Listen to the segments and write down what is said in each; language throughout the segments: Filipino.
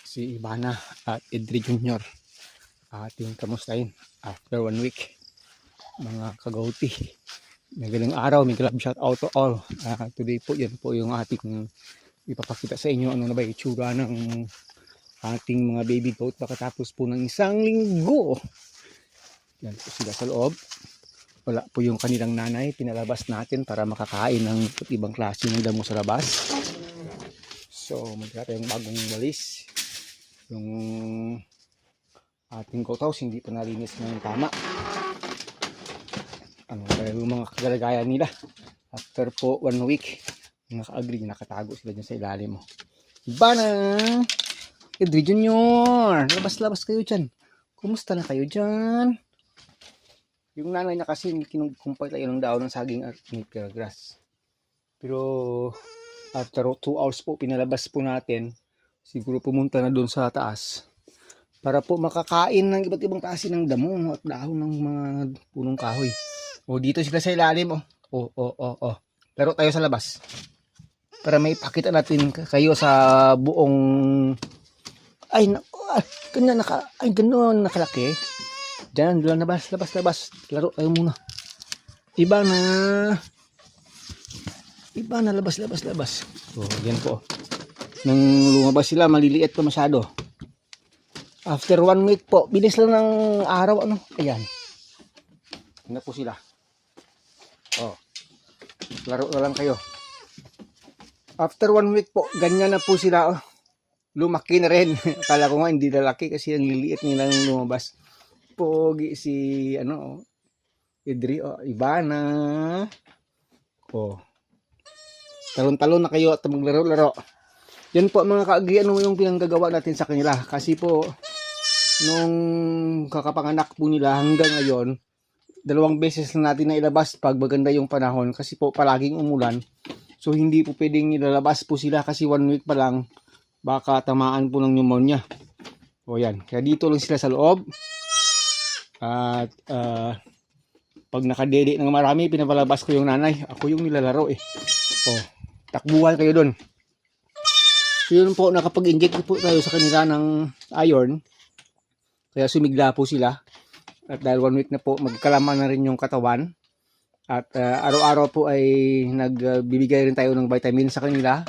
si Ivana at Edri Jr. Ating kamustahin after 1 week, mga kagauti. Magaling araw, may club shout out to all. Today po, yan po yung ating ipapakita sa inyo ano na ba itsura ng ating mga baby goat pagkatapos po ng isang linggo. Yan po sila sa loob. Wala po yung kanilang nanay, pinalabas natin para makakain ng ibang klase ng damo sa labas. So magkita yung bagong walis, yung ating goat house hindi pa nalinis ng tama. Ano yung mga kagalagayan nila after po 1 week, naka-agree, nakatago sila dyan sa ilalim mo. Ivana, Edri Jr., labas-labas kayo dyan. Kumusta na kayo dyan? Yung nanay niya kasi kinukumpay tayo ng daon ng saging at napier grass. Pero after 2 hours po, pinalabas po natin. Siguro pumunta na doon sa taas para po makakain ng iba't ibang klase ng damo at dahon ng mga punong kahoy. O dito sila sa ilalim. Laro tayo sa labas para may pakita natin kayo sa buong ganoon nakalaki. Diyan, labas. Laro tayo muna. Ivana, labas. So, yan po. Nang lumabas sila, maliliit pa masyado. After 1 week po, bilis lang ng araw, ayan. Yan po sila. Laro na lang kayo. After 1 week po, ganyan na po sila, lumaki na rin. Akala ko nga hindi lalaki kasi ang liliit nila nang lumabas. Pogi si Edri, Ivana. Talon-talon na kayo at maglaro-laro. Yan po mga kaagi, yung pinanggagawa natin sa kanila. Kasi po, nung kakapanganak po nila hanggang ngayon, 2 beses na natin na ilabas pag maganda yung panahon. Kasi po palaging umulan. So hindi po pwedeng ilalabas po sila kasi 1 week pa lang. Baka tamaan po ng pneumonia. Yan. Kaya dito lang sila sa loob. At pag nakadede ng marami, pinapalabas ko yung nanay. Ako yung nilalaro takbuhan kayo doon. So yun po, nakapag-inject po tayo sa kanila ng iron. Kaya sumigla po sila. At dahil 1 week na po, magkalaman na rin yung katawan. At araw-araw po ay nagbibigay rin tayo ng vitamin sa kanila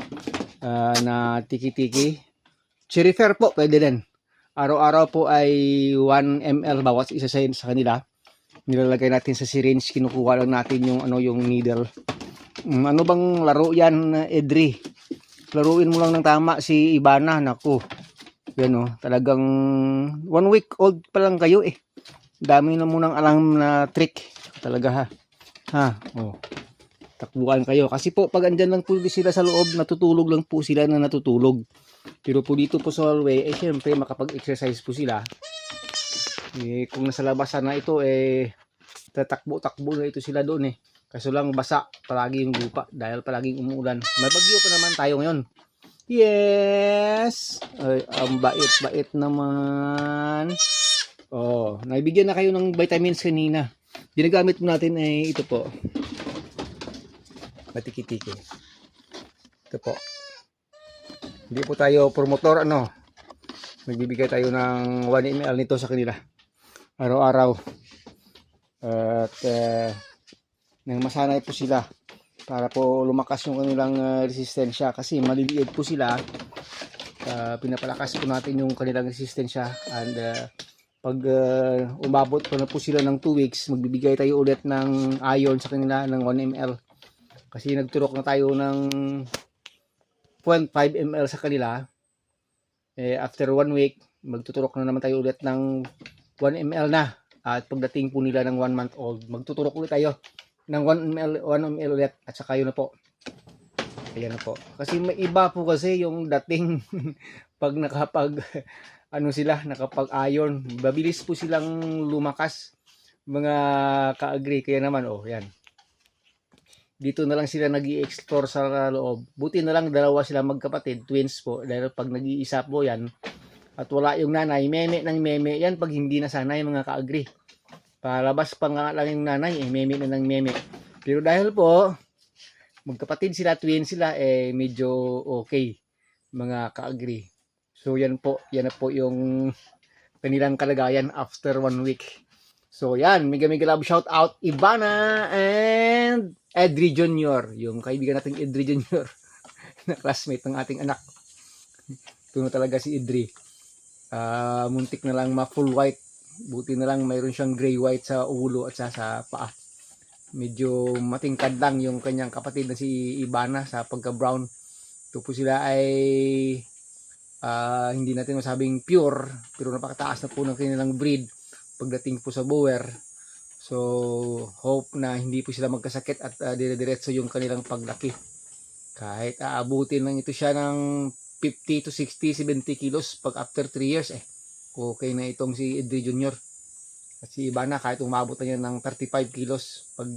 na tiki-tiki. Chirifer po, pwede din. Araw-araw po ay 1 ml bawat isa sa kanila. Nilalagay natin sa syringe, kinukuha lang natin yung needle. Ano bang laro yan, Edri? Laruin mo lang ng tama si Ivana, naku. Yan talagang 1 week old pa lang kayo Dami na munang alam na trick. Talaga takbuhan kayo. Kasi po pag andyan lang po sila sa loob, natutulog lang po sila na natutulog. Pero po dito po sa hallway, syempre makapag-exercise po sila. Kung nasa labasan na ito, tatakbo-takbo na ito sila doon Kaso lang basa, palagi yung lupa dahil palaging umuulan. May bagyo pa naman tayo ngayon. Yes! Ay, ang bait-bait naman. Naibigyan na kayo ng vitamins kanina. Ginagamit mo natin ito po. Matiki-tiki. Ito po. Hindi po tayo promotor nagbibigay tayo ng 1 ml nito sa kanila araw-araw at nang masanay po sila para po lumakas yung kanilang resistensya kasi maliliit po sila. Pinapalakas po natin yung kanilang resistensya and pag umabot po na po sila ng 2 weeks, magbibigay tayo ulit ng iron sa kanila ng 1 ml kasi nagturok na tayo ng 0.5 ml sa kanila. After 1 week, magtuturok na naman tayo ulit ng 1 ml na. At pagdating po nila ng 1 month old, magtuturok ulit tayo ng 1 ml ulit. At saka yun na po. Ayan na po. Kasi may iba po kasi yung dating pag nakapag-iron. Mabilis po silang lumakas. Mga ka-agree. Kaya naman, yan. Dito na lang sila nag-i-explore sa loob. Buti na lang 2 sila magkapatid, twins po. Dahil pag nag-iisa po yan, at wala yung nanay, meme yan pag hindi nasanay mga ka-agree. Palabas pa nga lang yung nanay, meme na ng meme. Pero dahil po, magkapatid sila, twins sila, medyo okay mga ka-agree. So yan na po yung kanilang kalagayan after 1 week. So yan, mega love shout out Ivana and Edri Jr. Yung kaibigan nating Edri Jr. na classmate ng ating anak. Ito na talaga si Edri. Muntik na lang ma-full white. Buti na lang mayroon siyang gray white sa ulo at sa paa. Medyo matingkad lang yung kanyang kapatid na si Ivana sa pagka-brown. Ito po sila ay hindi natin masabing pure, pero napakataas na po ng kanilang breed pagdating po sa bower. So, hope na hindi po sila magkasakit at dire-diretso yung kanilang paglaki. Kahit aabutin lang ito siya ng 50 to 60, 70 kilos pag after 3 years, okay na itong si Edri Jr. At si Ivana, kahit umabot na yan ng 35 kilos pag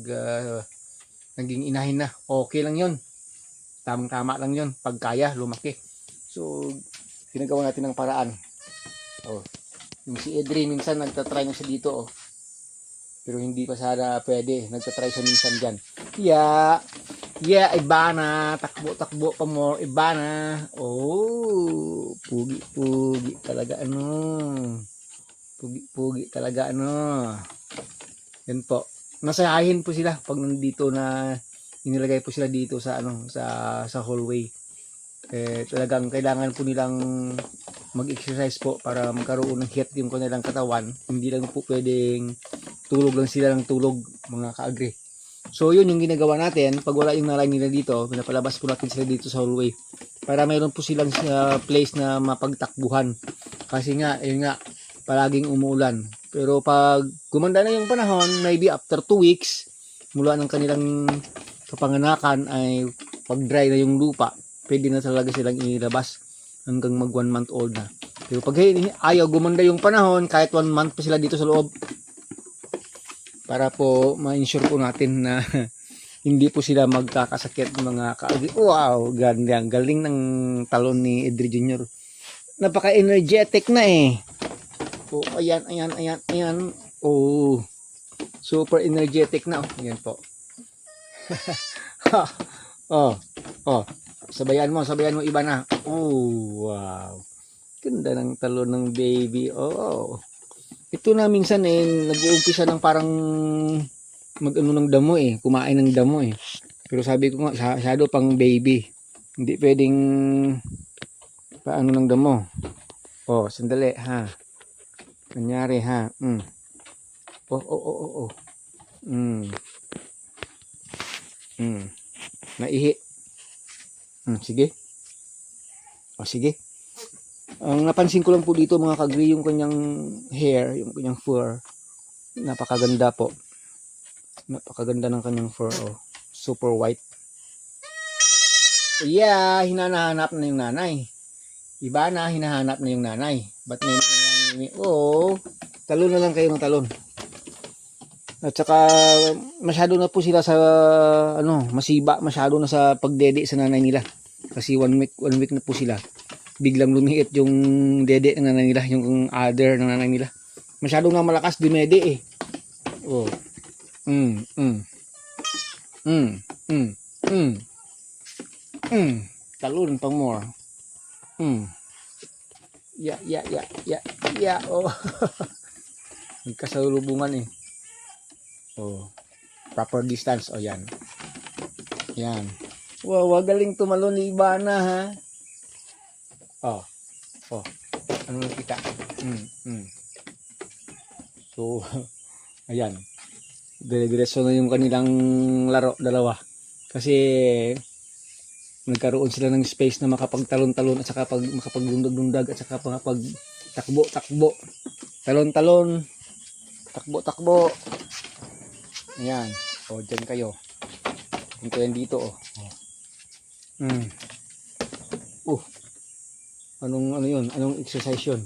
naging inahin na, okay lang yon. Tamang-tama lang yon pag kaya lumaki. So, ginagawa natin ng paraan. Yung si Edri, minsan nagtatry na siya dito, pero hindi pa sana pwede. Nagtatry siya minsan dyan. Yeah, Ivana. Takbo pa more. Ivana. Oh, pugi talaga Pugi talaga Yan po. Masayahin po sila pag nandito na inilagay po sila dito sa sa hallway. Talagang kailangan po nilang mag-exercise po para magkaroon ng heat yung kanilang katawan. Hindi lang po pwedeng tulog lang sila ng tulog, mga ka-agri. So yun yung ginagawa natin. Pag wala yung nanay nila dito, pinapalabas po natin sila dito sa hallway para mayroon po silang place na mapagtakbuhan. Kasi nga, yun nga, palaging umuulan. Pero pag gumanda na yung panahon, maybe after 2 weeks mula ng kanilang kapanganakan, ay pag dry na yung lupa, pwede na talaga silang ilabas hanggang mag 1 month old na. Pero pag ayaw gumanda yung panahon, kahit 1 month pa sila dito sa loob, para po ma-ensure po natin na hindi po sila magkakasakit mga kaagi. Wow, galing ng talon ni Edri Jr. Napaka-energetic na ayan. Oh, super energetic na. Ayan po. Sabayan mo iba na. Oh, wow. Ganda ng talon ng baby. Oh. Ito na minsan nag-uumpisa ng parang ng damo kumain ng damo Pero sabi ko nga, masyado pang baby. Hindi pwedeng paano ng damo. Sandali ha. Kunyari ha. Naihi. Sige. Sige. Ang napansin ko lang po dito mga kagri, yung kanyang hair, yung kanyang fur. Napakaganda po. Napakaganda ng kanyang fur. Super white. Yeah, hinahanap na yung nanay. Iba na, hinahanap na yung nanay. Ba't may talon na lang kayo ng talon. At saka masyado na po sila sa masiba, masyado na sa pagdede sa nanay nila. Kasi 1 week na po sila. Biglang lumiit yung dede ng nanay nila, yung other ng nanay nila. Masyado nga malakas dumede Talon pang more. Yeah. Nagkasalubungan proper distance. Yan. Wow, galing tumalon ni Ivana ha. Ano nakita? So, ayan. Dire-diretso na yung kanilang laro, dalawa. Kasi nagkaroon sila ng space na makapagtalon-talon at saka makapagdundag-dundag at saka takbo-takbo. Talon-talon. Takbo-takbo. Ayan. Dyan kayo. Punto yan dito Ano yun? Anong exercise yun?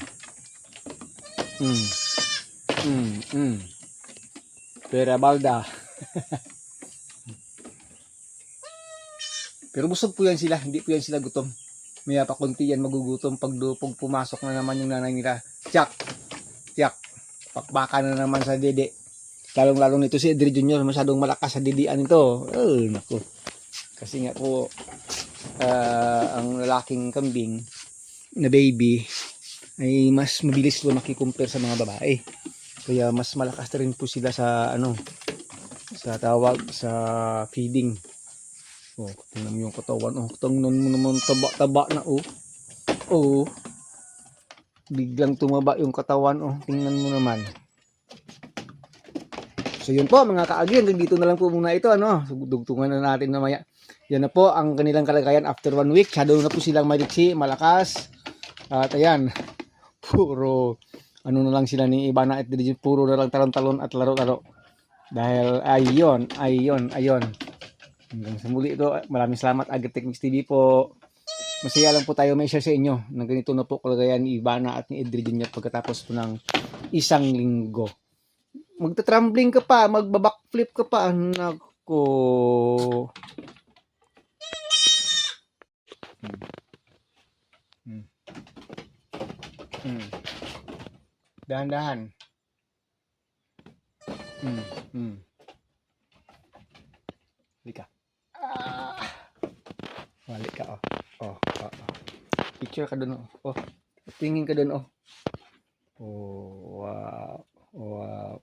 Pera balda. Pero busog po yan sila. Hindi po yan sila gutom. Maya pa konti yan magugutom pag pumasok na naman yung nanay nila. Tiyak. Pakbaka na naman sa dede. Lalong-lalong nito si Edri Jr. Masyadong malakas sa didian ito. Naku. Kasi nga po ang lalaking kambing na baby ay mas mabilis lumaki compare sa mga babae. Kaya mas malakas na rin po sila sa sa tawag sa feeding. Oh, tingnan mo yung katawan. Oh, tingnan mo naman taba-taba na oh. Oh. Biglang tumaba yung katawan oh. Tingnan mo naman. So yun po mga kaagi, hanggang dito na lang po muna ito Dugtungan na natin mamaya. Yan na po ang kanilang kalagayan after 1 week. Shadow na po silang maliksi, malakas. At ayan, puro na lang sila ni Ibana at Digit, puro na lang talon-talon at laro-laro. Dahil ayon. Hanggang sa muli ito, maraming salamat Agritechnics TV po. Masaya lang po tayo may share sa inyo na ganito na po kalagayan ni Ibana at ni Edri Jr. pagkatapos po ng 1 linggo. Magta-trembling ka pa, magba-backflip ka pa. Nako. Dahan-dahan. Halika. Balik ka oh. Picture ka doon oh. Tingin ka doon oh. Oh, wow.